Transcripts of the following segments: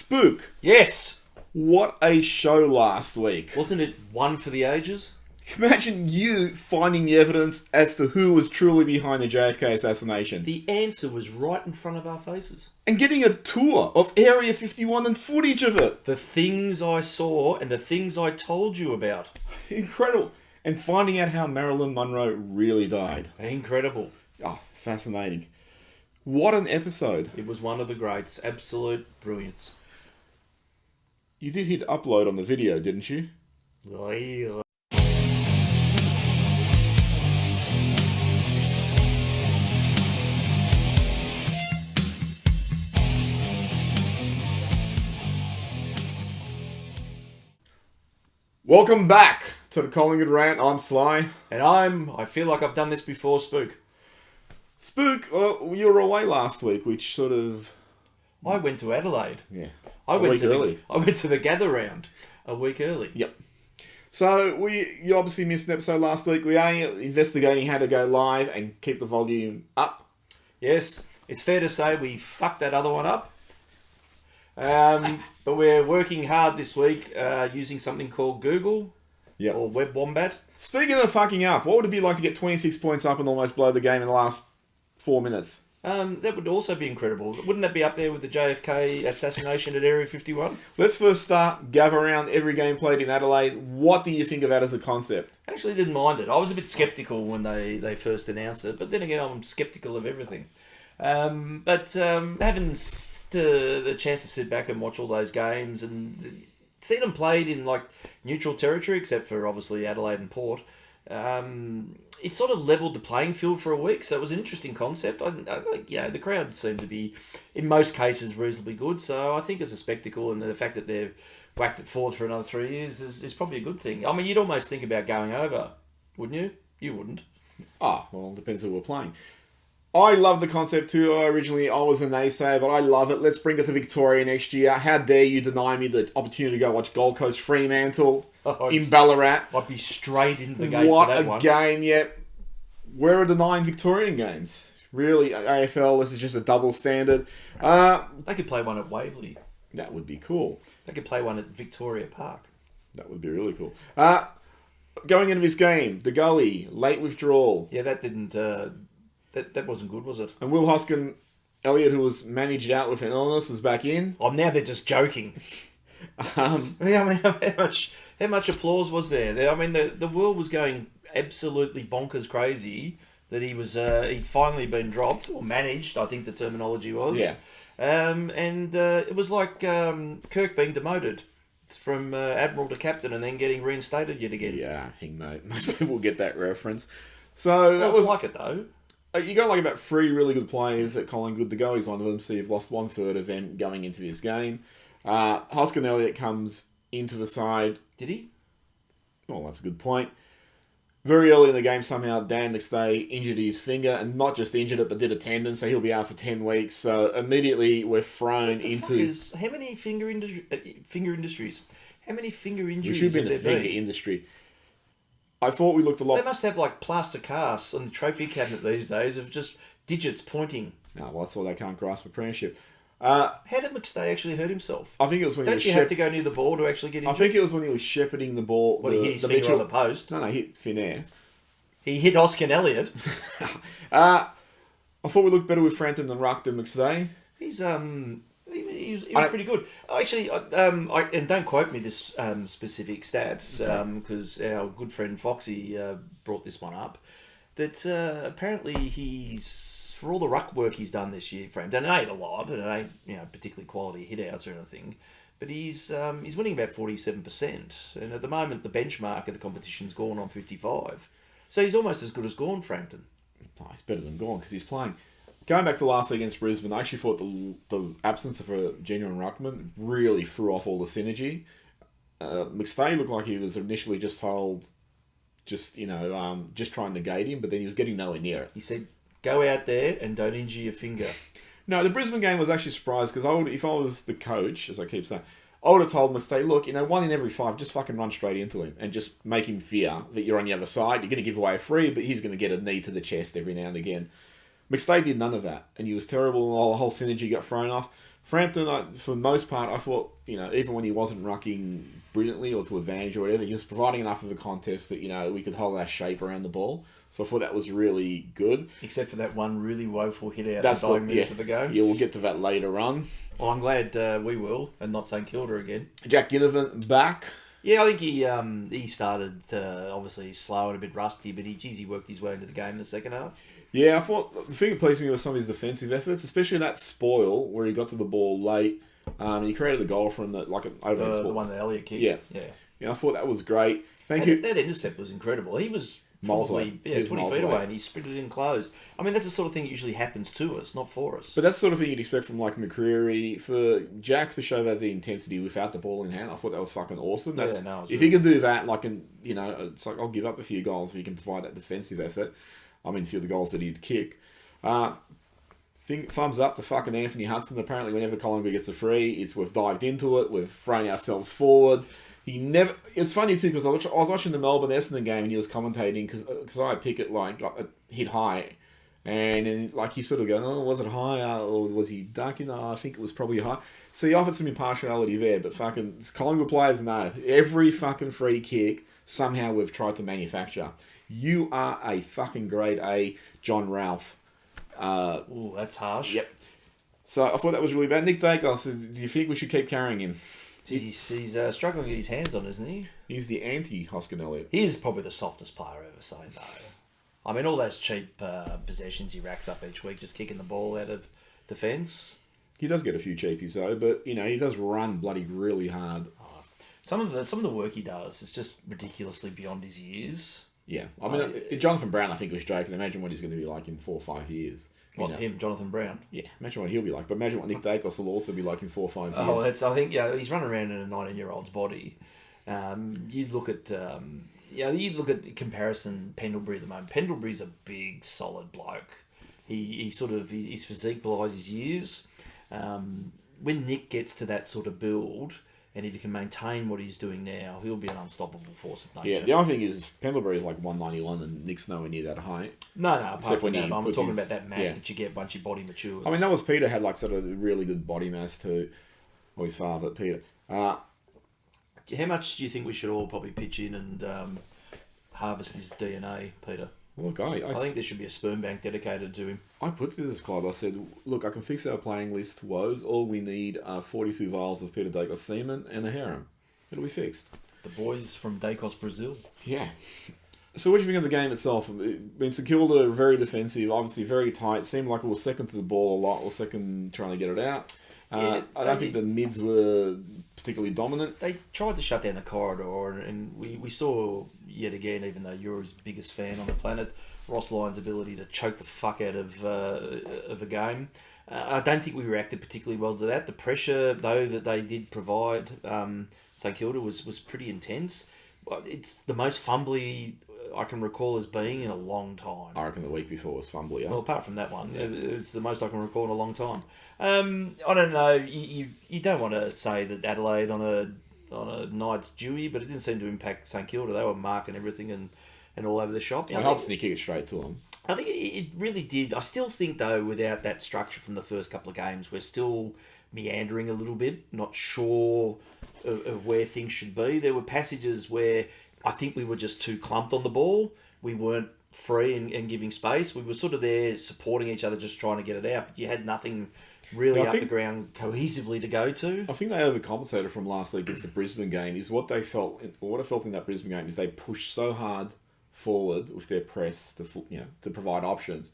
Spook, Yes! what a show last week. Wasn't it one for the ages? Imagine you finding the evidence as to who was truly behind the JFK assassination. The answer was right in front of our faces. And getting a tour of Area 51 and footage of it. The things I saw and the things I told you about. Incredible. And finding out how Marilyn Monroe really died. Incredible. Oh, fascinating. What an episode. It was one of the greats. Absolute brilliance. You did hit upload on the video, didn't you? Welcome back to the Collingwood Rant. I'm Sly. And I feel like I've done this before, Spook. Spook, you were away last week, which sort of... I went to Adelaide. Yeah. I went to the gather round a week early. Yep. So, you obviously missed an episode last week. We are investigating how to go live and keep the volume up. Yes, it's fair to say we fucked that other one up. But we're working hard this week using something called Google or Web Wombat. Speaking of fucking up, what would it be like to get 26 points up and almost blow the game in the last 4 minutes? That would also be incredible. Wouldn't that be up there with the JFK assassination at Area 51? Let's first start, gather around every game played in Adelaide. What do you think of that as a concept? I actually didn't mind it. I was a bit sceptical when they first announced it, but then again, I'm sceptical of everything. Having the chance to sit back and watch all those games and see them played in like neutral territory, except for obviously Adelaide and Port, it sort of leveled the playing field for a week. So it was an interesting concept. I think the crowd seemed to be, in most cases, reasonably good. So I think it's a spectacle, and the fact that they've whacked it forward for another 3 years is probably a good thing. I mean, you'd almost think about going over, wouldn't you? You wouldn't. Oh, well, it depends who we're playing. I love the concept too. I was a naysayer, but I love it. Let's bring it to Victoria next year. How dare you deny me the opportunity to go watch Gold Coast Fremantle in Ballarat? I'd be straight into the game for that one. What a game, yet. Where are the 9 Victorian games? Really, AFL, this is just a double standard. They could play one at Waverley. That would be cool. They could play one at Victoria Park. That would be really cool. Going into this game, the goalie, late withdrawal. Yeah, that didn't... That wasn't good, was it? And Will Hoskin Elliott, who was managed out with an illness, was back in. Oh, now they're just joking. How much applause was there? I mean, the world was going absolutely bonkers crazy that he'd finally been dropped, or managed, I think the terminology was. Yeah. It was like Kirk being demoted from Admiral to Captain and then getting reinstated yet again. Yeah, I think most people get that reference. So that was like it, though. You got about 3 really good players at Collingwood. The goalie's one of them, so you've lost 1/3 of them going into this game. Hoskin Elliott comes into the side. Did he? Well, that's a good point. Very early in the game, somehow Dan McStay injured his finger, and not just injured it, but did a tendon, so he'll be out for 10 weeks. So immediately we're thrown into... How many finger industries? How many finger injuries We should be in the finger industry. I thought we looked a lot... They must have like plaster casts on the trophy cabinet these days of just digits pointing. No, well, that's why they can't grasp a premiership. How did McStay actually hurt himself? I think it was when Don't you have to go near the ball to actually get injured? I think it was when he was shepherding the ball. He hit his finger on the post? No, he hit thin air. He hit Hoskin Elliott. I thought we looked better with Frampton than Ruck than McStay. He was pretty good. Actually, and don't quote me this specific stats, because our good friend Foxy brought this one up, that apparently he's, for all the ruck work he's done this year, Frampton, it ain't a lot, and it ain't particularly quality hit-outs or anything, but he's winning about 47%, and at the moment the benchmark of the competition's Gawn on 55, so he's almost as good as Gawn, Frampton. Oh, he's better than Gawn because he's playing. Going back to last week against Brisbane, I actually thought the absence of a genuine ruckman really threw off all the synergy. McStay looked like he was initially just told, just trying to negate him, but then he was getting nowhere near it. He said, go out there and don't injure your finger. No, the Brisbane game was actually surprised because if I was the coach, as I keep saying, I would have told McStay, look, 1 in every 5, just fucking run straight into him and just make him fear that you're on the other side. You're going to give away a free, but he's going to get a knee to the chest every now and again. McStay did none of that, and he was terrible, and the whole synergy got thrown off. Frampton, for the most part, I thought, even when he wasn't rucking brilliantly or to advantage or whatever, he was providing enough of a contest that, we could hold our shape around the ball. So I thought that was really good. Except for that one really woeful hit out at the dying minutes of the game. Yeah, we'll get to that later on. Well, I'm glad we will, and not St Kilda again. Jack Ginnivan back. Yeah, I think he started obviously slow and a bit rusty, but he worked his way into the game in the second half. Yeah, I thought the thing that pleased me was some of his defensive efforts, especially that spoil where he got to the ball late. He created a goal from an overhead spoil. The one that Elliott kicked. Yeah, I thought that was great. Thank you. That intercept was incredible. He was miles away. Yeah, 20 feet away, and he sprinted in close. I mean, that's the sort of thing that usually happens to us, not for us. But that's the sort of thing you'd expect from McCreary. For Jack to show that the intensity without the ball in hand, I thought that was fucking awesome. If he can do that, it's like I'll give up a few goals if he can provide that defensive effort. I mean, a few of the goals that he'd kick. Thumbs up to fucking Anthony Hudson. Apparently, whenever Collingwood gets a free, we've dived into it, we've thrown ourselves forward. It's funny too because I was watching the Melbourne Essendon game and he was commentating because I pick it got hit high, and then he sort of go, oh, was it high or was he ducking? Oh, I think it was probably high. So he offered some impartiality there, but fucking Collingwood players know every fucking free kick somehow we've tried to manufacture. You are a fucking grade A Jon Ralph. Ooh, that's harsh. Yep. So I thought that was really bad. Nick Dacos, do you think we should keep carrying him? He's struggling to get his hands on, isn't he? He's the anti-Hoskin Elliott. He is probably the softest player I've ever seen, though. I mean, all those cheap possessions he racks up each week, just kicking the ball out of defence. He does get a few cheapies, though, but, he does run bloody really hard. Some of the work he does is just ridiculously beyond his years. Yeah. I mean, Jonathan Brown, I think, was joking. Imagine what he's going to be like in 4 or 5 years. Him, Jonathan Brown? Yeah, imagine what he'll be like. But imagine what Nick Dacos will also be like in 4 or 5 years. I think he's running around in a 19-year-old's body. You look at comparison Pendlebury at the moment. Pendlebury's a big, solid bloke. His physique belies his years. When Nick gets to that sort of build, and if he can maintain what he's doing now, he'll be an unstoppable force of nature. Yeah, the other thing is Pendlebury is 191 and Nick's nowhere near that height. No, apart from that, I'm talking about that mass that you get once your body matures. I mean, that was Peter had sort of really good body mass too. Or his father, Peter. How much do you think we should all probably pitch in and harvest his DNA, Peter? Look, I think there should be a sperm bank dedicated to him. I put to this club, I said, look, I can fix our playing list to woes. All we need are 42 vials of Peter Dacos semen and a harem. It'll be fixed. The boys from Dacos, Brazil. Yeah. So what do you think of the game itself? St Kilda, very defensive, obviously very tight. Seemed like it was second to the ball a lot, or second trying to get it out. I don't think the mids were particularly dominant. They tried to shut down the corridor, and we saw yet again, even though you're his biggest fan on the planet, Ross Lyon's ability to choke the fuck out of a game. I don't think we reacted particularly well to that. The pressure, though, that they did provide St Kilda was pretty intense. It's the most fumbly I can recall as being in a long time. I reckon the week before was fumbly. Well, apart from that one, it's the most I can recall in a long time. I don't know. You don't want to say that Adelaide on a night's dewy, but it didn't seem to impact St Kilda. They were marking everything and all over the shop. It helps when you kick it straight to them. I think it really did. I still think, though, without that structure from the first couple of games, we're still meandering a little bit, not sure of where things should be. There were passages where I think we were just too clumped on the ball. We weren't free and giving space. We were sort of there supporting each other, just trying to get it out. But you had nothing really up the ground cohesively to go to. I think they overcompensated from last week against the Brisbane game. Is what they felt, or what I felt in that Brisbane game is they pushed so hard forward with their press to provide options.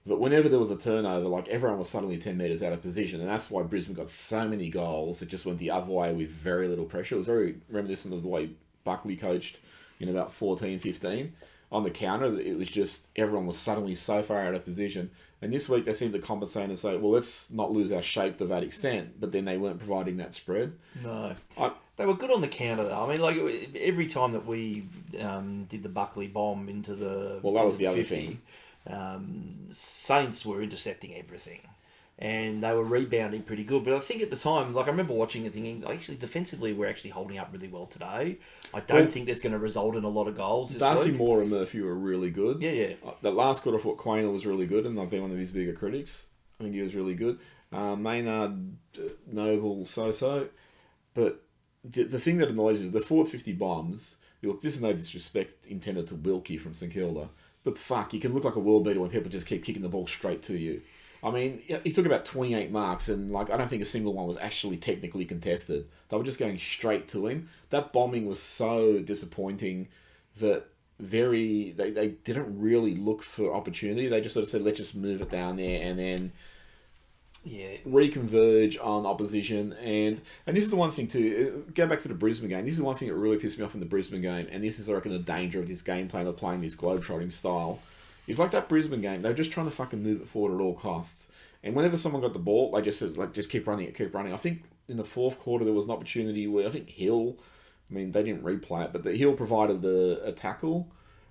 But whenever there was a turnover, everyone was suddenly 10 metres out of position. And that's why Brisbane got so many goals. It just went the other way with very little pressure. It was very reminiscent of the way Buckley coached in about 14, 15. On the counter, it was just everyone was suddenly so far out of position. And this week they seemed to compensate and say, well, let's not lose our shape to that extent. But then they weren't providing that spread. No. They were good on the counter, though. I mean, every time that we did the Buckley bomb into the... Well, that was the 50, other thing. Saints were intercepting everything. And they were rebounding pretty good. But I think at the time, I remember watching and thinking, actually, defensively, we're actually holding up really well today. I don't think that's going to result in a lot of goals this Darcy week. Moore and Murphy were really good. Yeah. That last quarter, I thought Quaynor was really good, and I've been one of his bigger critics. I think he was really good. Maynard, Noble, so. But the thing that annoys me is the 450 bombs. Look, this is no disrespect intended to Wilkie from St Kilda, but fuck, you can look like a world beater when people just keep kicking the ball straight to you. I mean, he took about 28 marks, and like I don't think a single one was actually technically contested. They were just going straight to him. That bombing was so disappointing that they didn't really look for opportunity. They just sort of said, let's just move it down there and then reconverge on opposition. And this is the one thing too, go back to the Brisbane game, this is the one thing that really pissed me off in the Brisbane game, and this is, I reckon, the danger of this game plan of playing this globetrotting style. It's like that Brisbane game, they were just trying to fucking move it forward at all costs. And whenever someone got the ball, they just said, like, just keep running it, keep running. I think in the fourth quarter there was an opportunity where I think Hill, I mean, they didn't replay it, but the Hill provided a tackle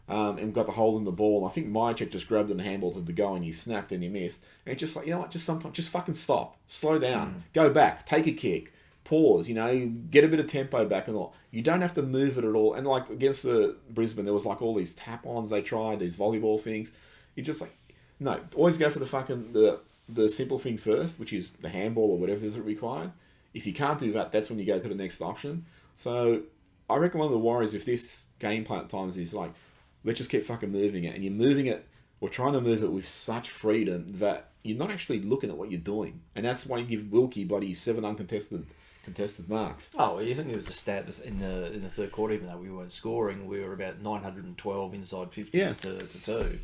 and got the hold in the ball. I think Mychek just grabbed and handballed it to go, and he snapped and he missed. And it's just like, you know what, just sometimes, just fucking stop. Slow down. Go back. Take a kick. Pause. You know, get a bit of tempo back and all. You don't have to move it at all. And like against the Brisbane, there was like all these tap-ons they tried, these volleyball things. You just like, no, always go for the fucking, the simple thing first, which is the handball or whatever is required. If you can't do that, that's when you go to the next option. So I reckon one of the worries with this game plan at times is like, let's just keep fucking moving it. And you're moving it, or trying to move it with such freedom that you're not actually looking at what you're doing. And that's why you give Wilkie bloody 7 contested marks. Oh, you think it was a stat in the third quarter, even though we weren't scoring, we were about 912 inside 50s to 2.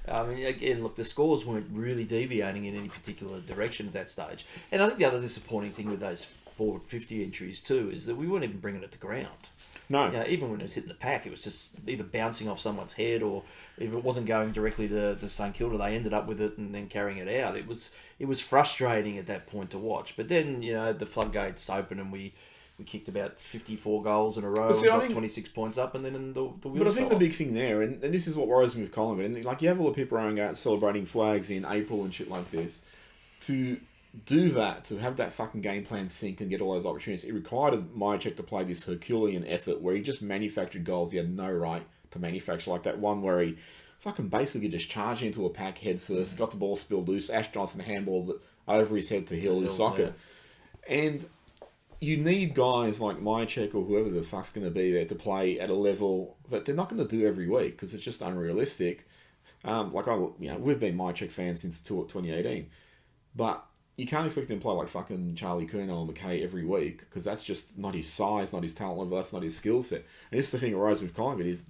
I mean, again, look, the scores weren't really deviating in any particular direction at that stage. And I think the other disappointing thing with those forward 50 entries too is that we weren't even bringing it to ground. No. You know, even when it was hitting the pack, it was just either bouncing off someone's head, or if it wasn't going directly to St Kilda, they ended up with it and then carrying it out. It was frustrating at that point to watch. But then, you know, the floodgates open and we kicked about 54 goals in a row, and got 26 points up, and then the wheels But I think the off. big thing there, and this is what worries me with Collingwood, and like you have all the people running out celebrating flags in April and shit like this, to do that, to have that fucking game plan sync and get all those opportunities, it required Mychek to play this Herculean effort where he just manufactured goals he had no right to manufacture, like that one where he fucking basically just charged into a pack head first, got the ball spilled loose, Ash Johnson handballed it over his head to Hill, his socket. Yeah. And you need guys like Mychek or whoever the fuck's going to be there to play at a level that they're not going to do every week because it's just unrealistic. We've been Mychek fans since 2018, but you can't expect him to play like fucking Charlie Curnow or McKay every week because that's just not his size, not his talent level, that's not his skill set. And this is the thing that arises with Collingwood is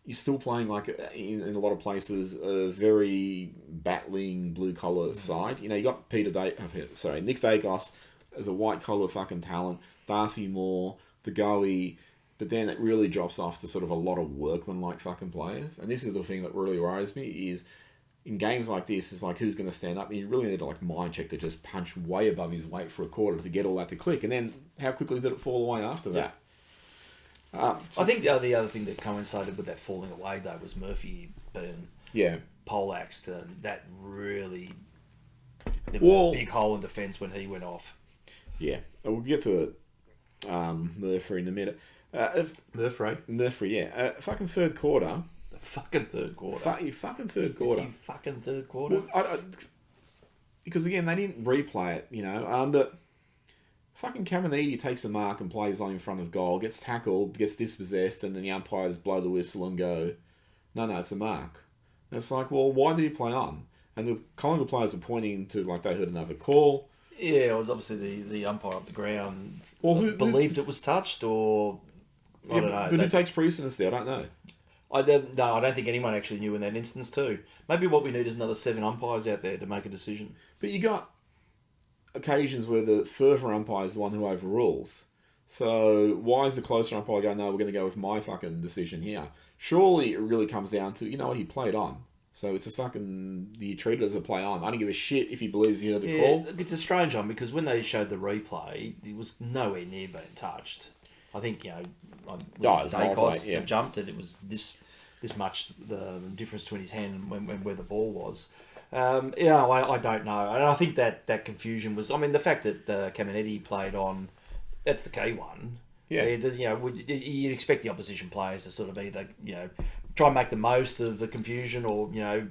you're still playing like in a lot of places a very battling blue collar side. You know, you got Nick Dacos as a white collar fucking talent, Darcy Moore, DeGoey, but then it really drops off to sort of a lot of workman like fucking players. And this is the thing that really worries me is in games like this, it's like who's going to stand up? And you really need to like Mychek to just punch way above his weight for a quarter to get all that to click. And then how quickly did it fall away after that? I think the other thing that coincided with that falling away though was Murphy being poleaxed. That really, there was a big hole in defence when he went off. Yeah, we'll get to Murphy in a minute. Murphy, yeah. Fucking third quarter. Fucking third quarter. Fucking third quarter. Fucking third quarter. Well, because again, they didn't replay it, you know. But fucking Caminiti takes a mark and plays on in front of goal, gets tackled, gets dispossessed, and then the umpires blow the whistle and go, no, it's a mark. And it's like, well, why did he play on? And the Collingwood players were pointing to like they heard another call. Yeah, it was obviously the umpire up the ground believed it was touched, or I don't know. But who takes precedence there? I don't know. I don't think anyone actually knew in that instance too. Maybe what we need is another 7 umpires out there to make a decision. But you got occasions where the further umpire is the one who overrules. So why is the closer umpire going, no, we're going to go with my fucking decision here? Surely it really comes down to, you know what, he played on. So it's a fucking, you treat it as a play on. I don't give a shit if he believes he heard the call. It's a strange one because when they showed the replay, it was nowhere near being touched. I think, you know, Dacos jumped and it was this much the difference between his hand and where the ball was. I don't know. And I think that confusion was, I mean, the fact that Caminiti played on, that's the key one. Yeah. You'd expect the opposition players to sort of either, you know, try and make the most of the confusion or, you know,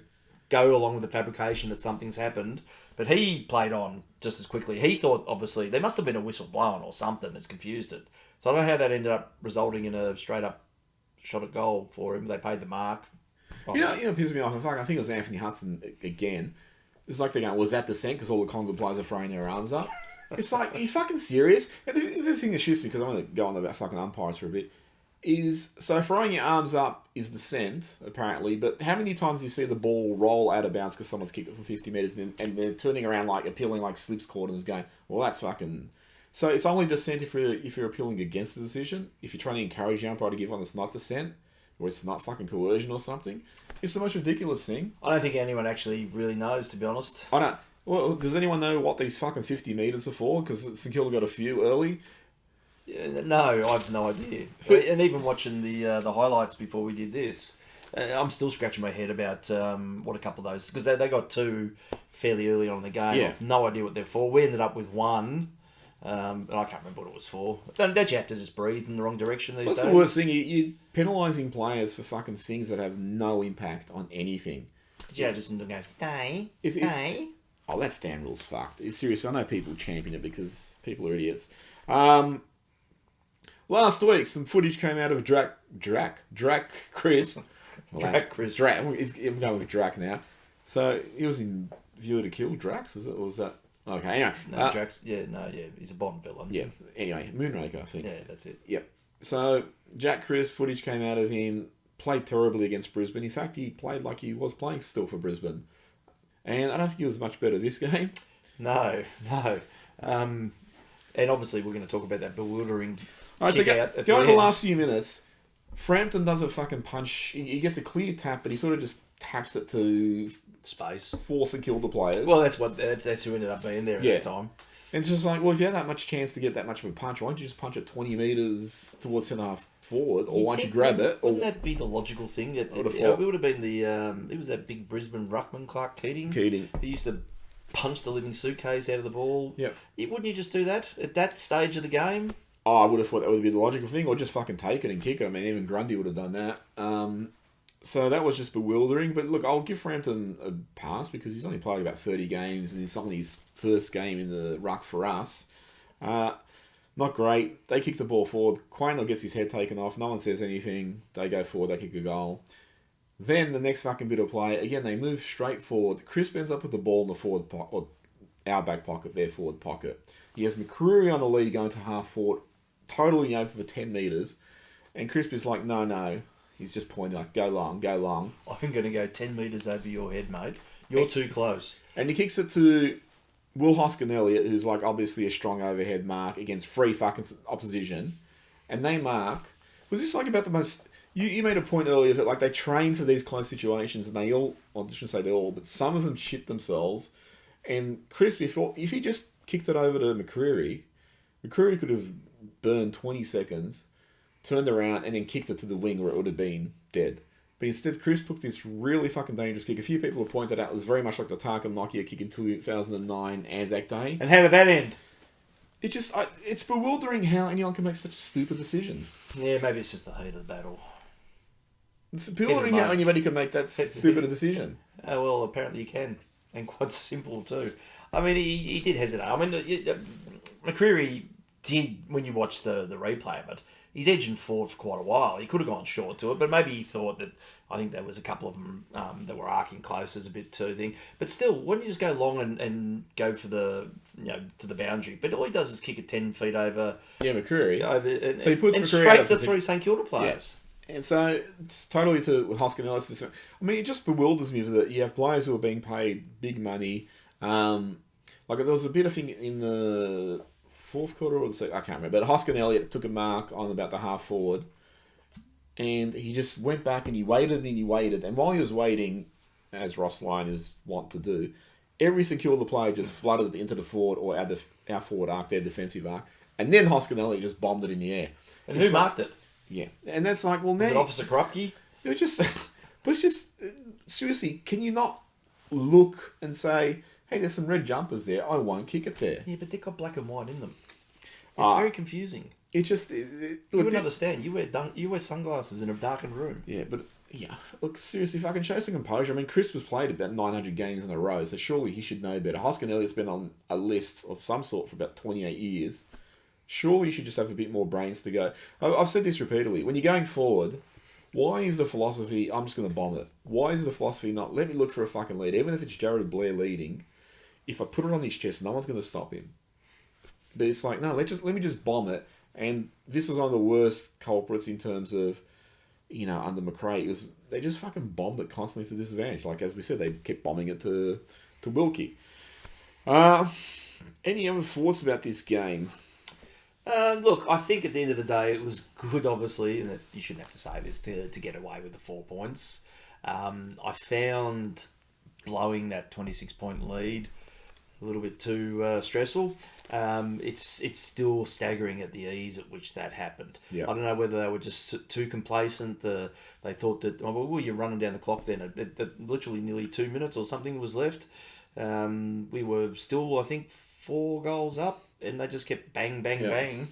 go along with the fabrication that something's happened. But he played on just as quickly. He thought, obviously, there must have been a whistle blown or something that's confused it. So I don't know how that ended up resulting in a straight-up shot at goal for him. They paid the mark. You know, pisses me off. I think it was Anthony Hudson again. It's like they're going, was that dissent? Because all the Collingwood players are throwing their arms up. It's like, are you fucking serious? And the thing that shoots me, because I'm going to go on about fucking umpires for a bit, is, so throwing your arms up is dissent, apparently, but how many times do you see the ball roll out of bounds because someone's kicked it from 50 metres and they're turning around like appealing like slips court and is going, well, that's fucking... So it's only dissent if you're appealing against the decision. If you're trying to encourage the umpire to give one that's not dissent, or it's not fucking coercion or something. It's the most ridiculous thing. I don't think anyone actually really knows, to be honest. I don't... Well, does anyone know what these fucking 50 metres are for? Because St Kilda got a few early. Yeah, no, I have no idea. And even watching the highlights before we did this, I'm still scratching my head about what a couple of those... Because they got two fairly early on in the game. Yeah. I've no idea what they're for. We ended up with one, and I can't remember what it was for. Don't you have to just breathe in the wrong direction these days? That's the worst thing. You're penalising players for fucking things that have no impact on anything. Yeah, just go, stay. Oh, that stand rule's fucked. Seriously, I know people champion it because people are idiots. Last week, some footage came out of Drac Crisp. Drac Crisp. I'm going with Drac now. So, he was in Viewer to Kill, Drax, is it? Or was that... Okay, anyway. No, Drax... Yeah, he's a Bond villain. Yeah, anyway, Moonraker, I think. Yeah, that's it. Yep. So, Jack Crisp, footage came out of him, played terribly against Brisbane. In fact, he played like he was playing still for Brisbane. And I don't think he was much better this game. No. And obviously we're going to talk about that bewildering All right, kick so out at go in the the end. last few minutes. Frampton does a fucking punch. He gets a clear tap, but he sort of just taps it to Space. force and kill the players. Well, that's who ended up being there at that time. And it's just like, well, if you had that much chance to get that much of a punch, why don't you just punch it 20 metres towards centre half forward, or why don't you grab it? Wouldn't that be the logical thing? It would have been the... it was that big Brisbane ruckman, Clark Keating. He used to punch the living suitcase out of the ball. Yep. Wouldn't you just do that at that stage of the game? Oh, I would have thought that would be the logical thing, or just fucking take it and kick it. I mean, even Grundy would have done that. So that was just bewildering. But look, I'll give Frampton a pass because he's only played about 30 games and it's only his first game in the ruck for us. Not great. They kick the ball forward. Quaynor gets his head taken off. No one says anything. They go forward. They kick a goal. Then the next fucking bit of play, again, they move straight forward. Crisp ends up with the ball in the forward pocket, or our back pocket, their forward pocket. He has McCreary on the lead going to half forward, totally open for 10 metres. And Crisp is like, no. He's just pointing like, go long. I'm going to go 10 metres over your head, mate. You're too close. And he kicks it to Will Hoskin-Elliott, who's like obviously a strong overhead mark against free fucking opposition. And they mark. Was this like about the most... You made a point earlier that like they train for these close situations and they all... Well, I shouldn't say they all, but some of them shit themselves. And Chris, if he just kicked it over to McCreary could have burned 20 seconds, turned around and then kicked it to the wing where it would have been dead. But instead, Chris took this really fucking dangerous kick. A few people have pointed out it was very much like the Tarkin Nokia kick in 2009 Anzac Day. And how did that end? It's bewildering how anyone can make such a stupid decision. Yeah, maybe it's just the heat of the battle. It's bewildering how anybody can make that stupid a decision. Well, apparently you can. And quite simple too. I mean, he did hesitate. I mean, McCreary did, when you watch the replay of it, he's edging forward for quite a while. He could have gone short to it, but maybe he thought that, I think there was a couple of them that were arcing close as a bit too thing. But still, why don't you just go long and go for the, to the boundary? But all he does is kick it 10 feet over. Yeah, McCreary. So he puts McCreary straight to 3 St Kilda players. Yeah. And so, it's totally to Hoskin-Ellis. I mean, it just bewilders me that you have players who are being paid big money. Like, there was a bit of thing in the fourth quarter or the second, I can't remember. But Hoskin-Elliott took a mark on about the half forward. And he just went back and he waited and he waited. And while he was waiting, as Ross Lyon is wont to do, every St Kilda player just flooded into the forward or our forward arc, their defensive arc. And then Hoskin-Elliott just bombed it in the air. And who marked it? Yeah, and that's like, well, now... Was it Officer Kropke? But it's just... Seriously, can you not look and say, hey, there's some red jumpers there, I won't kick it there? Yeah, but they've got black and white in them. It's very confusing. It's just... You wouldn't understand. You wear sunglasses in a darkened room. Yeah, but Yeah, look, seriously, fucking show some composure. I mean, Chris was played about 900 games in a row, so surely he should know better. Hoskin Elliott's been on a list of some sort for about 28 years. Surely you should just have a bit more brains to go. I've said this repeatedly. When you're going forward, why is the philosophy, I'm just going to bomb it? Why is the philosophy not, let me look for a fucking lead? Even if it's Jared Blair leading, if I put it on his chest, no one's going to stop him. But it's like, no, let me just bomb it. And this was one of the worst culprits in terms of, under McRae, is they just fucking bombed it constantly to disadvantage. Like, as we said, they kept bombing it to Wilkie. Any other thoughts about this game? Look, I think at the end of the day, it was good, obviously, and you shouldn't have to say this, to get away with the 4 points. I found blowing that 26-point lead a little bit too stressful. It's still staggering at the ease at which that happened. Yeah. I don't know whether they were just too complacent. They thought that, you're running down the clock then. Literally nearly 2 minutes or something was left. We were still, I think, 4 goals up, and they just kept bang, bang,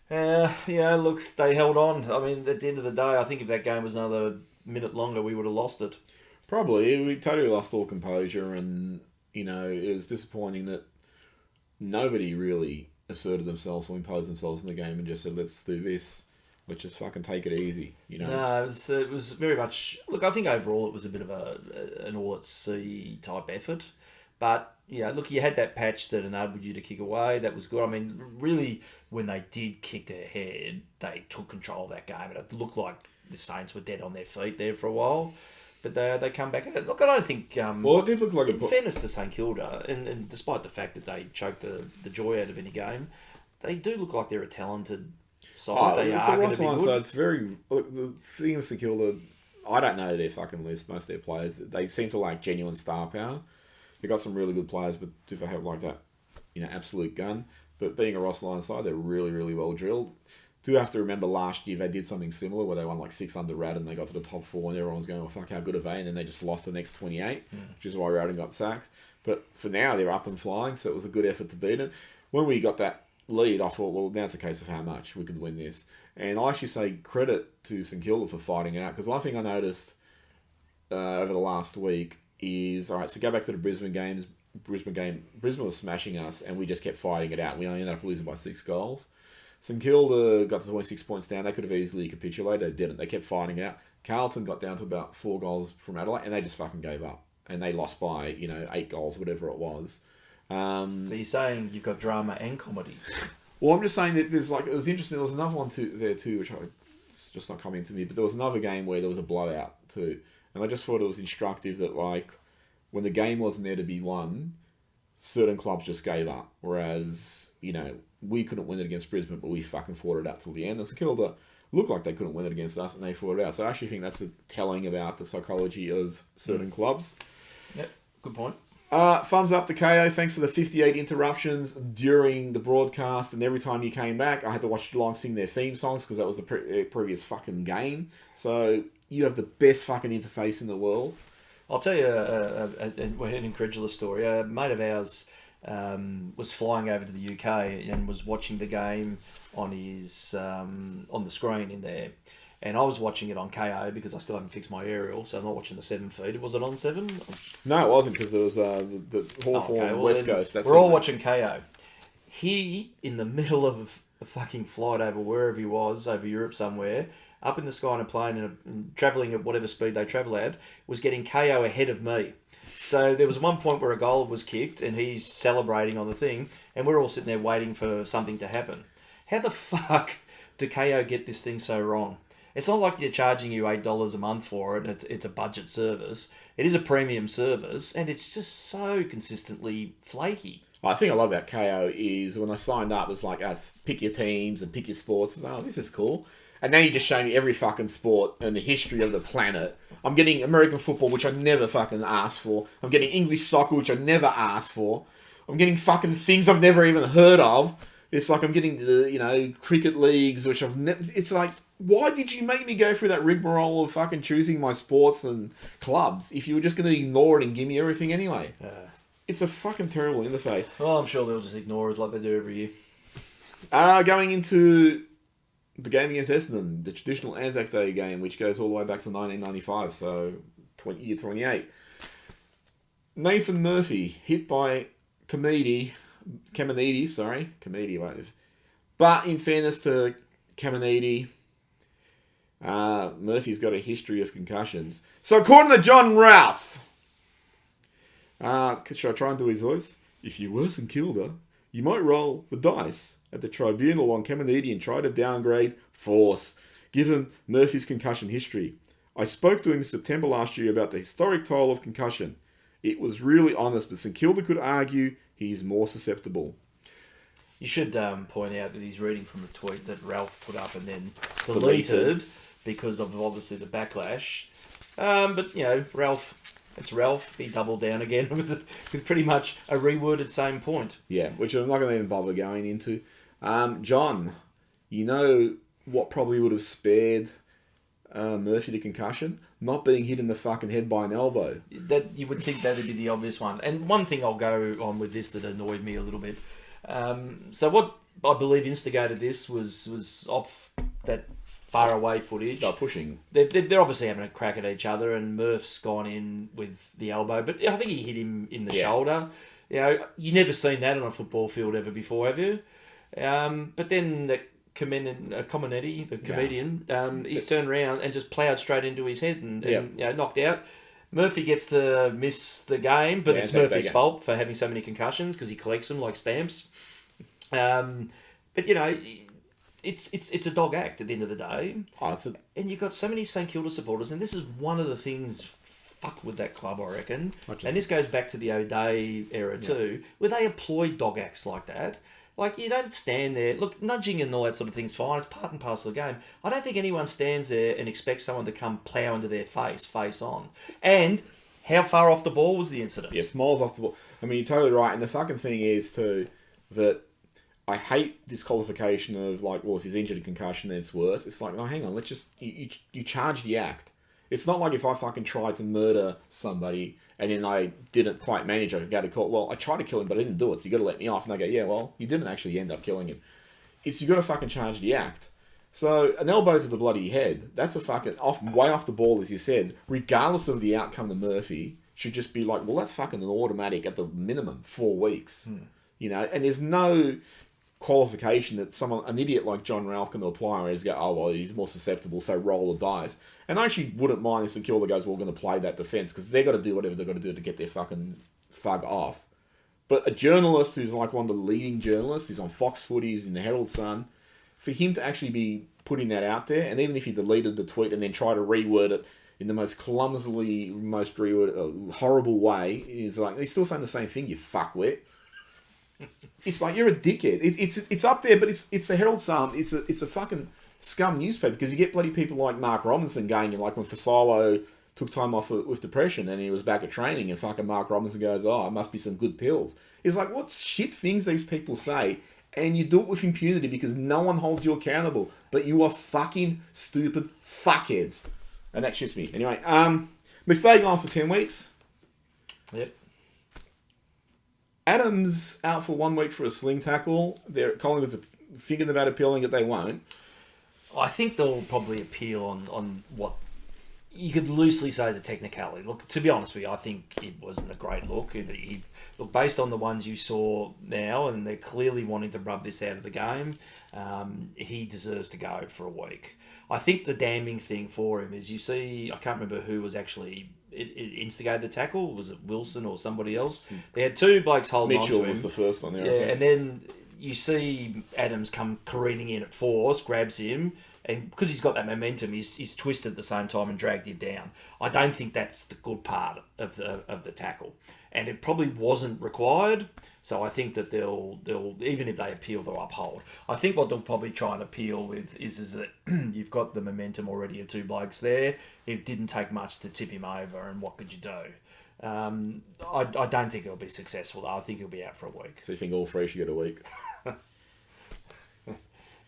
bang. Look, they held on. I mean, at the end of the day, I think if that game was another minute longer, we would have lost it. Probably. We totally lost all composure, and, it was disappointing that nobody really asserted themselves or imposed themselves in the game and just said, let's do this. Let's just fucking take it easy, No, it was very much... Look, I think overall it was a bit of an all-at-sea type effort. But, look, you had that patch that enabled you to kick away. That was good. I mean, really, when they did kick their head, they took control of that game. And it looked like the Saints were dead on their feet there for a while. But they come back. Look, I don't think... it did look like in fairness to St Kilda, and despite the fact that they choked the joy out of any game, they do look like they're a talented side. They are going to be good. So it's very... Look, the thing with St Kilda, I don't know their fucking list, most of their players. They seem to like genuine star power. They've got some really good players, but do they have like that, absolute gun? But being a Ross Lyon side, they're really, really well drilled. Do have to remember last year they did something similar where they won like 6 under Rad and they got to the top 4 and everyone was going, well, fuck, how good are they? And then they just lost the next 28, which is why Rowden got sacked. But for now, they're up and flying, so it was a good effort to beat it. When we got that lead, I thought, well, now it's a case of how much we could win this. And I actually say credit to St Kilda for fighting it out, because one thing I noticed over the last week is, all right, so go back to the Brisbane game. Brisbane was smashing us, and we just kept fighting it out. We only ended up losing by 6 goals. St Kilda got to 26 points down. They could have easily capitulated. They didn't. They kept fighting out. Carlton got down to about 4 goals from Adelaide, and they just fucking gave up. And they lost by, 8 goals, whatever it was. So you're saying you've got drama and comedy? Well, I'm just saying that there's it was interesting. There was another one there too, which it's just not coming to me. But there was another game where there was a blowout too. And I just thought it was instructive that, when the game wasn't there to be won, certain clubs just gave up. Whereas, we couldn't win it against Brisbane, but we fucking fought it out till the end. And St Kilda looked like they couldn't win it against us, and they fought it out. So I actually think that's telling about the psychology of certain clubs. Yep, good point. Thumbs up to KO. Thanks for the 58 interruptions during the broadcast, and every time you came back, I had to watch Geelong sing their theme songs because that was the previous fucking game. So you have the best fucking interface in the world. I'll tell you an incredulous story. A mate of ours was flying over to the UK and was watching the game on his on the screen in there. And I was watching it on KO because I still haven't fixed my aerial, so I'm not watching the 7 feed. Was it on 7? No, it wasn't, because there was the Hawthorn West Coast. We're all watching KO. He, in the middle of a fucking flight over wherever he was, over Europe somewhere, up in the sky on a plane and travelling at whatever speed they travel at, was getting KO ahead of me. So there was one point where a goal was kicked and he's celebrating on the thing, and we're all sitting there waiting for something to happen. How the fuck did KO get this thing so wrong? It's not like they're charging you $8 a month for it. It's a budget service. It is a premium service, and it's just so consistently flaky. I think I love about KO is when I signed up, it's like, pick your teams and pick your sports. Oh, this is cool. And now you just show me every fucking sport in the history of the planet. I'm getting American football, which I never fucking asked for. I'm getting English soccer, which I never asked for. I'm getting fucking things I've never even heard of. It's like I'm getting the, cricket leagues, which I've never... It's like, why did you make me go through that rigmarole of fucking choosing my sports and clubs if you were just going to ignore it and give me everything anyway? It's a fucking terrible interface. Well, I'm sure they'll just ignore us like they do every year. Going into the game against Essendon, the traditional Anzac Day game, which goes all the way back to 1995, so year 28. Nathan Murphy, hit by Caminiti, but in fairness to Caminiti, Murphy's got a history of concussions. So according to Jon Ralph, should I try and do his voice? If you worsen Kilda, you might roll the dice at the tribunal on Caminiti and try to downgrade Force, given Murphy's concussion history. I spoke to him in September last year about the historic toll of concussion. It was really honest, but St Kilda could argue he's more susceptible. You should point out that he's reading from a tweet that Ralph put up and then deleted because of obviously the backlash. But, you know, it's Ralph. He doubled down again with pretty much a reworded same point. Yeah, which I'm not going to even bother going into. John, you know what probably would have spared Murphy the concussion? Not being hit in the fucking head by an elbow. That you would think that would be the obvious one. And one thing I'll go on with this that annoyed me a little bit. So what I believe instigated this was off that far away footage. They're pushing. They're obviously having a crack at each other, and Murph's gone in with the elbow, but I think he hit him in the shoulder. You know, you never seen that on a football field ever before, have you? But then the Comenetti, the comedian, he's turned around and just ploughed straight into his head and you know, knocked out. Murphy gets to miss the game, but it's Murphy's fault for having so many concussions because he collects them like stamps. But you know, it's a dog act at the end of the day. And you've got so many St Kilda supporters, and this is one of the things fuck with that club, I reckon. And this goes back to the O'Day era too, where they employ dog acts like that. Like, you don't stand there... Look, nudging and all that sort of thing's fine. It's part and parcel of the game. I don't think anyone stands there and expects someone to come plough into their face on. And how far off the ball was the incident? Yes, miles off the ball. I mean, you're totally right. And the fucking thing is, too, that I hate this qualification of, like, well, if he's injured in concussion, then it's worse. It's like, no, hang on, let's just... You charge the act. It's not like if I fucking tried to murder somebody... and then I didn't quite manage, I could go to court. Well, I tried to kill him, but I didn't do it, so you got to let me off. And they go, yeah, well, you didn't actually end up killing him. You got to fucking charge the act. So, an elbow to the bloody head, that's a fucking way off the ball, as you said, regardless of the outcome to Murphy, should just be like, well, that's fucking an automatic at the minimum 4 weeks. You know, and there's no qualification that an idiot like Jon Ralph can apply where he's go, oh, well, he's more susceptible, so roll the dice. And I actually wouldn't mind if St Kilda goes, well, we're going to play that defence, because they've got to do whatever they've got to do to get their fucking fug off. But a journalist who's like one of the leading journalists, he's on Fox Footy, he's in the Herald Sun, for him to actually be putting that out there, and even if he deleted the tweet and then try to reword it in the most clumsily, horrible way, it's like, he's still saying the same thing, you fuckwit. It's like, you're a dickhead. It's up there, but it's the Herald Sun. It's a fucking scum newspaper, because you get bloody people like Mark Robinson going, like when Fasalo took time off with depression and he was back at training, and fucking Mark Robinson goes, oh, it must be some good pills. It's like, what shit things these people say, and you do it with impunity because no one holds you accountable, but you are fucking stupid fuckheads. And that shits me. Anyway, McStay gone for 10 weeks. Yep. Adams out for 1 week for a sling tackle. Collingwood's thinking about appealing it. They won't. I think they'll probably appeal on what you could loosely say is a technicality. Look, to be honest with you, I think it wasn't a great look. Look, based on the ones you saw now, and they're clearly wanting to rub this out of the game, he deserves to go for a week. I think the damning thing for him is, you see, I can't remember who was actually... It instigated the tackle. Was it Wilson or somebody else? They had two blokes holding on to him. Mitchell was the first one there. Yeah, and then you see Adams come careening in at force, grabs him, and because he's got that momentum, he's twisted at the same time and dragged him down. I don't think that's the good part of the tackle, and it probably wasn't required. So I think that they'll even if they appeal, they'll uphold. I think what they'll probably try and appeal with is that you've got the momentum already of two blokes there. It didn't take much to tip him over, and what could you do? I don't think it'll be successful, though. I think he'll be out for a week. So you think all three should get a week?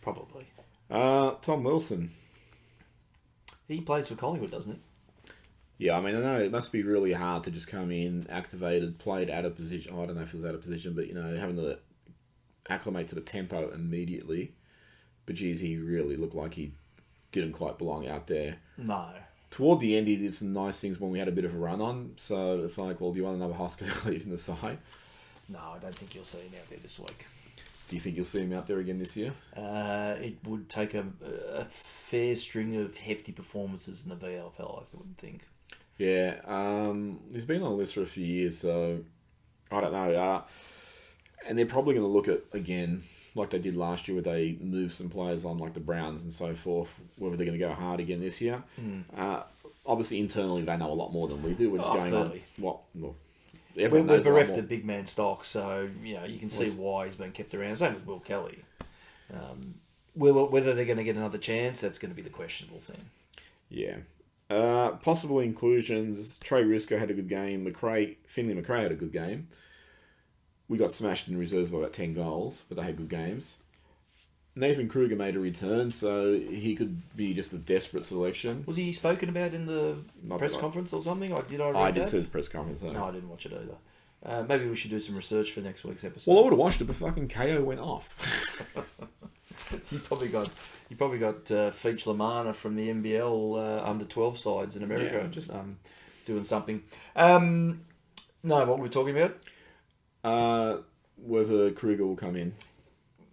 Probably. Tom Wilson. He plays for Collingwood, doesn't he? Yeah, I mean, I know it must be really hard to just come in, activated, played out of position. Oh, I don't know if it was out of position, but, you know, having to acclimate to the tempo immediately. But geez, he really looked like he didn't quite belong out there. No. Toward the end, he did some nice things when we had a bit of a run on. So it's like, well, do you want another Husker leaving the side? No, I don't think you'll see him out there this week. Do you think you'll see him out there again this year? It would take a fair string of hefty performances in the VFL, I would think. Yeah, he's been on the list for a few years, so I don't know. And they're probably going to look at, again, like they did last year, where they moved some players on, like the Browns and so forth, whether they're going to go hard again this year. Obviously, internally, they know a lot more than we do. We're just going clearly. on what... Well, we're bereft of big man stock, so you can see why he's been kept around. Same with Will Kelly. Whether they're going to get another chance, that's going to be the questionable thing. Yeah. Possible inclusions. Trey Risco had a good game. Finley McRae had a good game. We got smashed in reserves by about 10 goals, but they had good games. Nathan Kruger made a return, so he could be just a desperate selection. Was he spoken about in the press conference or something? I did see the press conference. No, I didn't watch it either. Maybe we should do some research for next week's episode. Well, I would have watched it, but fucking KO went off. You probably got Feach Lamana from the NBL under 12 sides in America, just doing something. No, what were we talking about? Whether Kruger will come in.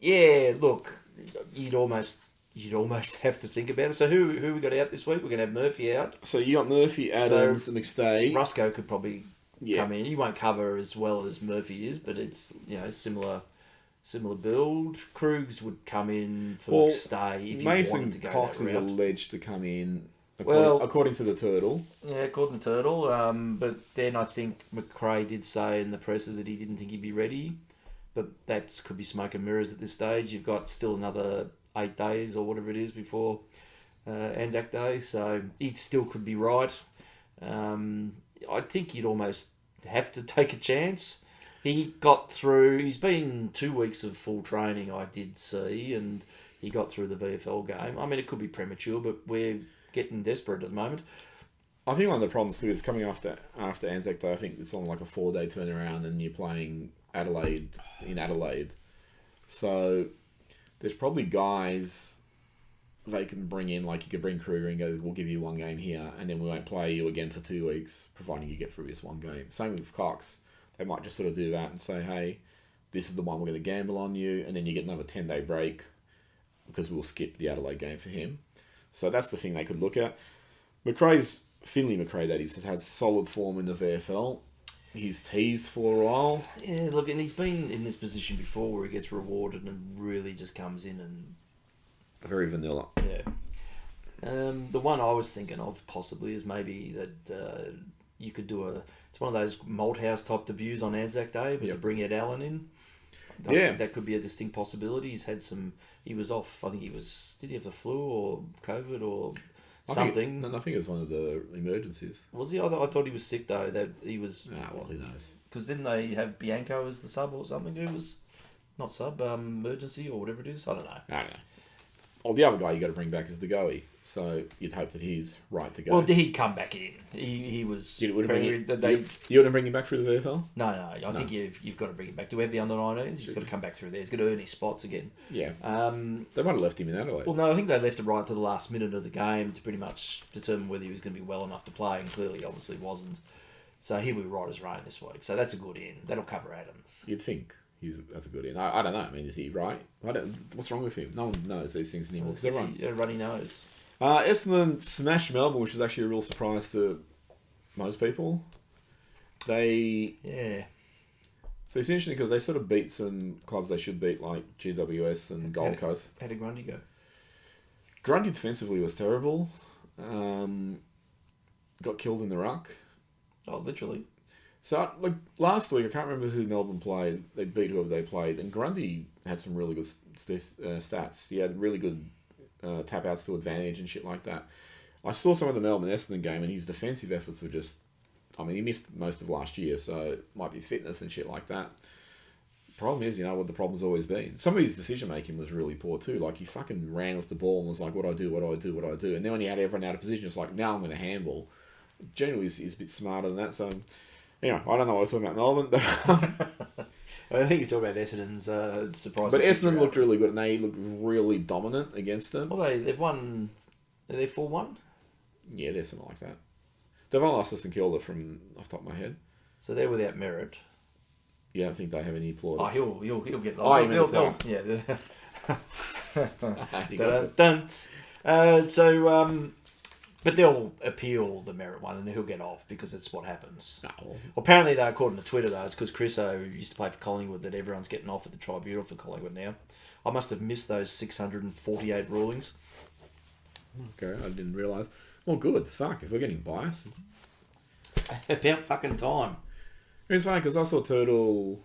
Yeah, look, you'd almost have to think about it. So who we got out this week? We're going to have Murphy out. So you got Murphy, Adams, and McStay. Rusco could probably come in. He won't cover as well as Murphy is, but it's similar build. Krugs would come in for McStay if he wanted to go Cox that route. is alleged to come in, according to the Turtle. Yeah, according to the Turtle. But then I think McRae did say in the presser that he didn't think he'd be ready. But that could be smoke and mirrors at this stage. You've got still another 8 days or whatever it is before Anzac Day, so he still could be right. I think you'd almost have to take a chance. He got through. He's been 2 weeks of full training, I did see, and he got through the VFL game. I mean, it could be premature, but we're getting desperate at the moment. I think one of the problems too is coming after Anzac Day. I think it's on like a 4-day turnaround, and you're playing Adelaide in Adelaide. So there's probably guys they can bring in, like you could bring Kruger and go, we'll give you one game here, and then we won't play you again for 2 weeks, providing you get through this one game. Same with Cox. They might just sort of do that and say, hey, this is the one we're going to gamble on you, and then you get another 10-day break because we'll skip the Adelaide game for him. So that's the thing they could look at. Finley McRae, that is, has had solid form in the VFL. He's teased for a while. Yeah, look, and he's been in this position before where he gets rewarded and really just comes in and... Very vanilla. Yeah. The one I was thinking of possibly is maybe that you could do it's one of those Malthouse type debuts on Anzac Day, but to bring Ed Allen in. That could be a distinct possibility. He was off, I think did he have the flu or COVID or... something. I think it was one of the emergencies. Was he? I thought he was sick though. That he was. Well, who knows? Because didn't they have Bianco as the sub or something? Who was not sub, emergency or whatever it is? I don't know. Well, the other guy you got to bring back is Degoe, so you'd hope that he's right to go. Well, he'd come back in. He was. You wouldn't bring him back through the VFL? No. I think you've got to bring him back. Do we have the under-19s? He's got to come back through there. He's got to earn his spots again. Yeah. They might have left him in Adelaide. Well, no, I think they left it right to the last minute of the game to pretty much determine whether he was going to be well enough to play, and clearly, obviously, wasn't. So he'll be right as rain this week. So that's a good in. That'll cover Adams. You'd think. That's a good in. I don't know. I mean, is he right? What's wrong with him? No one knows these things anymore. A runny nose. Essendon smashed Melbourne, which was actually a real surprise to most people. So it's interesting because they sort of beat some clubs they should beat, like GWS and Gold Coast. How did Grundy go? Grundy defensively was terrible. Got killed in the ruck. Oh, literally. So, like, last week, I can't remember who Melbourne played. They beat whoever they played. And Grundy had some really good stats. He had really good tap-outs to advantage and shit like that. I saw some of the Melbourne Essendon game, and his defensive efforts were just... I mean, he missed most of last year, so it might be fitness and shit like that. Problem is, what the problem's always been. Some of his decision-making was really poor, too. Like, he fucking ran with the ball and was like, what do I do? And then when he had everyone out of position, it's like, now I'm going to handball. Generally, he's a bit smarter than that, so... Anyway, I don't know what I'm talking about Melbourne, but... I think you're talking about Essendon's surprise. But Essendon looked really good, and they looked really dominant against them. Well, they've won. Are they 4-1? Yeah, there's something like that. They've only lost to St Kilda from off the top of my head. So they're without merit. Yeah, I don't think they have any plaudits. Oh, he'll get. But they'll appeal the merit one, and he'll get off because it's what happens. No. Well, apparently, though, according to Twitter, though, it's because Chriso used to play for Collingwood that everyone's getting off at the tribunal for Collingwood now. I must have missed those 648 rulings. Okay, I didn't realise. Well, good. Fuck, if we're getting biased. About fucking time. It's funny because I saw Turtle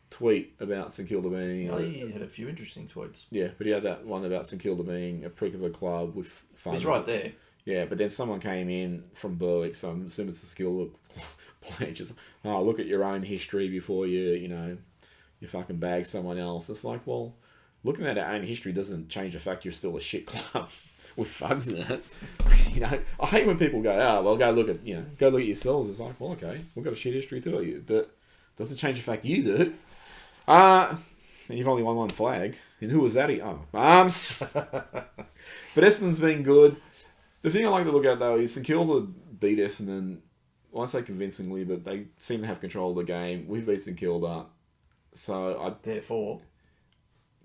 tweet about St Kilda being... He had a few interesting tweets. Yeah, but he had that one about St Kilda being a prick of a club with funds. He's right there. Yeah, but then someone came in from Berwick, so I'm assuming it's a Skill player. Just, look at your own history before you fucking bag someone else. It's like, well, looking at our own history doesn't change the fact you're still a shit club with thugs in it. I hate when people go, go look at yourselves. It's like, well, okay, we've got a shit history too, you, but it doesn't change the fact you do. And you've only won one flag. And who was that? But Essendon's been good. The thing I like to look at, though, is St Kilda beat Essendon, I won't say convincingly, but they seem to have control of the game. We've beat St Kilda. So Therefore.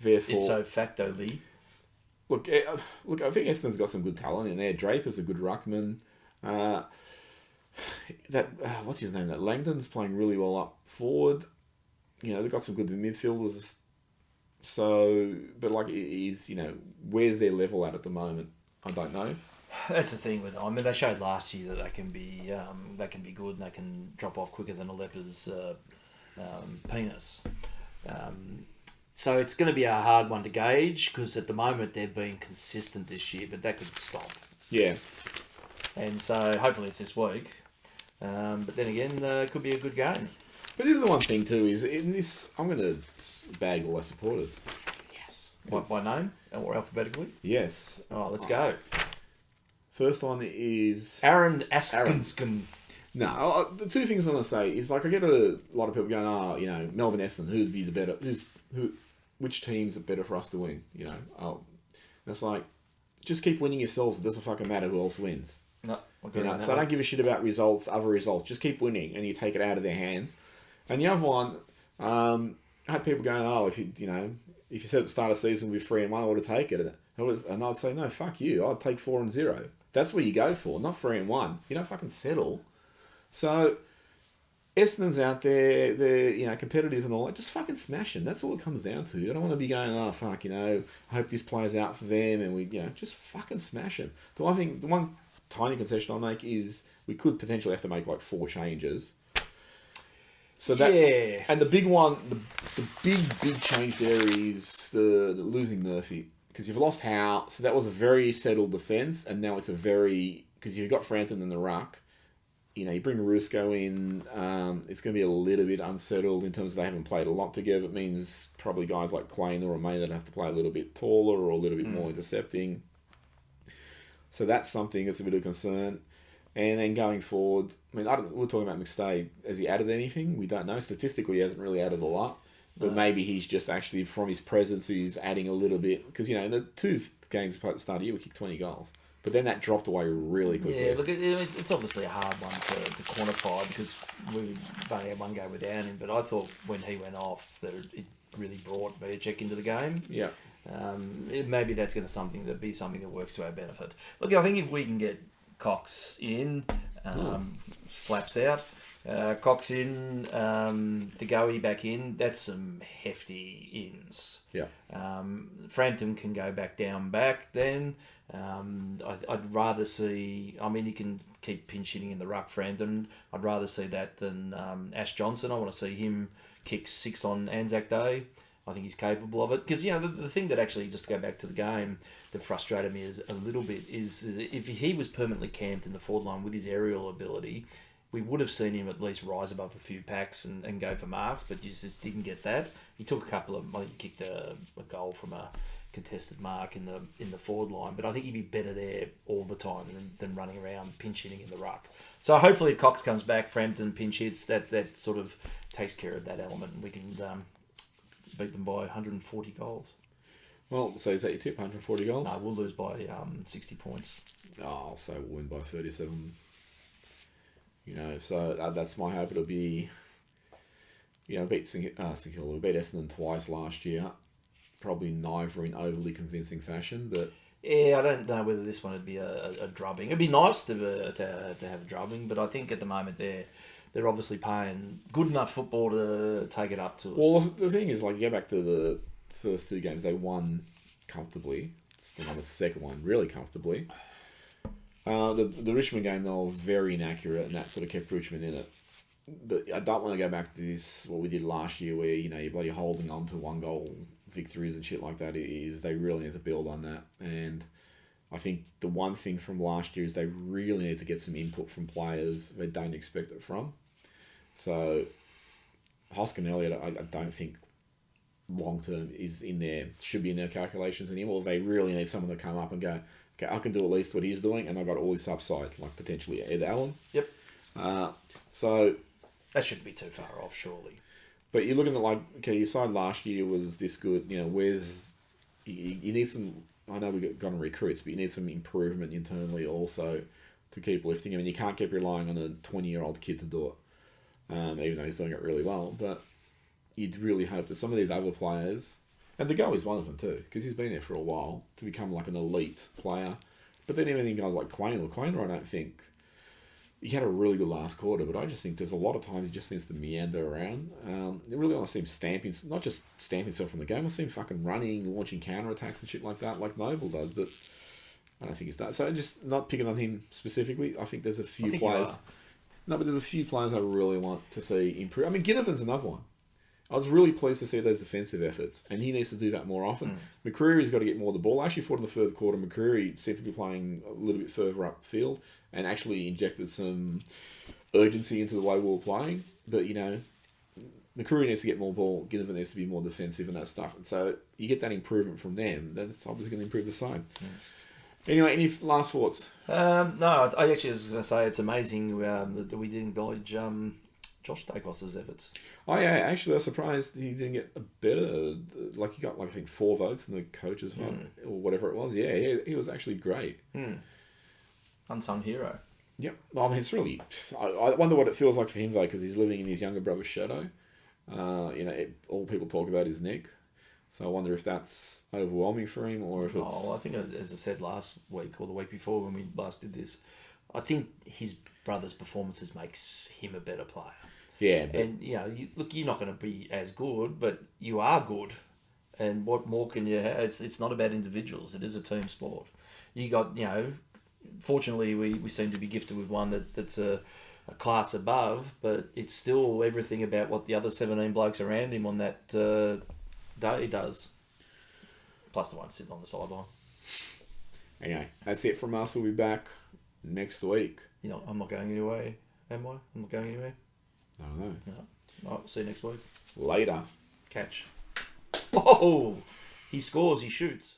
Ipso facto-ly. Look, I think Essendon's got some good talent in there. Draper's a good ruckman. What's his name? That Langdon's playing really well up forward. They've got some good midfielders. So, but where's their level at the moment? I don't know. That's the thing with them. I mean, they showed last year that they can be good and they can drop off quicker than a leopard's penis. So it's going to be a hard one to gauge because at the moment they've been consistent this year, but that could stop. Yeah. And so hopefully it's this week. But then again, it could be a good game. But this is the one thing too, is in this, I'm going to bag all our supporters. Yes. By name or alphabetically? Yes. Oh, let's go. First one is... Aaron Askinskin. No, the two things I'm going to say is, I get a lot of people going, Melbourne Essendon, who'd be the better... Which teams are better for us to win? That's like, just keep winning yourselves. It doesn't fucking matter who else wins. No, so I don't give a shit about results, other results. Just keep winning, and you take it out of their hands. And the other one, I had people going, if you said at the start of the season we'd be 3-1, I would have taken it. And I'd say, no, fuck you. I'd take 4-0. That's what you go for, not 3-1. You don't fucking settle. So Essendon's out there, they're competitive and all that. Just fucking smash them. That's all it comes down to. I don't want to be going, I hope this plays out for them, and we, just fucking smash them. The one tiny concession I'll make is we could potentially have to make 4 changes. So that, yeah. And the big one, the big change there is the losing Murphy. Because you've lost Howe, so that was a very settled defence, and now it's a very... Because you've got Frampton in the ruck, you bring Rusco in, it's going to be a little bit unsettled in terms of they haven't played a lot together. It means probably guys like Quain or May that have to play a little bit taller or a little bit more intercepting. So that's something that's a bit of concern. And then going forward, we're talking about McStay. Has he added anything? We don't know. Statistically, he hasn't really added a lot. But maybe he's just actually, from his presence, he's adding a little bit. Because, in the 2 games at the start of the year, we kicked 20 goals. But then that dropped away really quickly. Yeah, look, it's obviously a hard one to quantify because we've only had 1 go without him. But I thought when he went off that it really brought Belichick into the game. Yeah. Maybe that's going to be something that works to our benefit. Look, I think if we can get Cox in, flaps out, Cox in, DeGoey back in, that's some hefty ins. Yeah. Frampton can go down then. I'd rather see... you can keep pinch hitting in the ruck, Frampton. I'd rather see that than Ash Johnson. I want to see him kick 6 on Anzac Day. I think he's capable of it. Because, the thing that actually, just to go back to the game, that frustrated me a little bit is if he was permanently camped in the forward line with his aerial ability, we would have seen him at least rise above a few packs and go for marks, but you just didn't get that. He took a couple of... he kicked a goal from a contested mark in the forward line, but I think he'd be better there all the time than running around pinch hitting in the ruck. So hopefully if Cox comes back, Frampton pinch hits, that sort of takes care of that element, and we can beat them by 140 goals. Well, so is that your tip, 140 goals? No, we'll lose by 60 points. Oh, I'll say we'll win by 37. So that's my hope. It'll be, beat St Kilda. We beat Essendon twice last year. Probably neither in overly convincing fashion, but... Yeah, I don't know whether this one would be a drubbing. It'd be nice to have a drubbing, but I think at the moment they're obviously playing good enough football to take it up to us. Well, the thing is, you go back to the first two games, they won comfortably. The second one, really comfortably. The Richmond game, they were very inaccurate, and that sort of kept Richmond in it. But I don't want to go back to this, what we did last year, where, you're bloody holding on to one goal victories and shit like that. They really need to build on that. And I think the one thing from last year is they really need to get some input from players they don't expect it from. So Hoskin Elliott, I don't think long term should be in their calculations anymore. They really need someone to come up and go, okay, I can do at least what he's doing, and I've got all this upside, like potentially Ed Allen. Yep. So that shouldn't be too far off, surely. But you're looking at your side last year was this good. Where's you need some? I know we've got on recruits, but you need some improvement internally also to keep lifting him. And you can't keep relying on a 20-year-old kid to do it, even though he's doing it really well. But you'd really hope that some of these other players, and De Goey is one of them too, because he's been there for a while, to become like an elite player. But then even guys like Quaynor, I don't think he had a really good last quarter, but I just think there's a lot of times he just needs to meander around. It really want to see him not just stamp himself from the game, I see him fucking running, launching counter-attacks and shit like that, like Noble does, but I don't think he's that. So just not picking on him specifically, I think there's a few players... No, but there's a few players I really want to see improve. I mean, Ginnivan's another one. I was really pleased to see those defensive efforts, and he needs to do that more often. McCreary's got to get more of the ball. I actually thought in the third quarter, McCreary seemed to be playing a little bit further upfield and actually injected some urgency into the way we were playing. But, McCreary needs to get more ball, Ginnivan needs to be more defensive and that stuff. And so you get that improvement from them, that's obviously going to improve the side. Anyway, any last thoughts? No, I actually was going to say it's amazing that we didn't acknowledge Josh Dacos' efforts. Oh yeah, actually I was surprised he didn't get a better, he got I think 4 votes in the coaches vote or whatever it was. Yeah, he was actually great. Unsung hero. Yep. Well, I mean, it's really, I wonder what it feels like for him though, because he's living in his younger brother's shadow. All people talk about is Nick. So I wonder if that's overwhelming for him or if it's... I think as I said last week or the week before when we last did this, I think his brother's performances makes him a better player. Yeah. But... And, you're not going to be as good, but you are good. And what more can you have? It's not about individuals. It is a team sport. You got, fortunately we seem to be gifted with one that's a class above, but it's still everything about what the other 17 blokes around him on that day does. Plus the one sitting on the sideline. Anyway, that's it from us. We'll be back next week. I'm not going anywhere, am I? I'm not going anywhere? I don't know. No. All right, see you next week. Later. Catch. Oh! He scores, he shoots.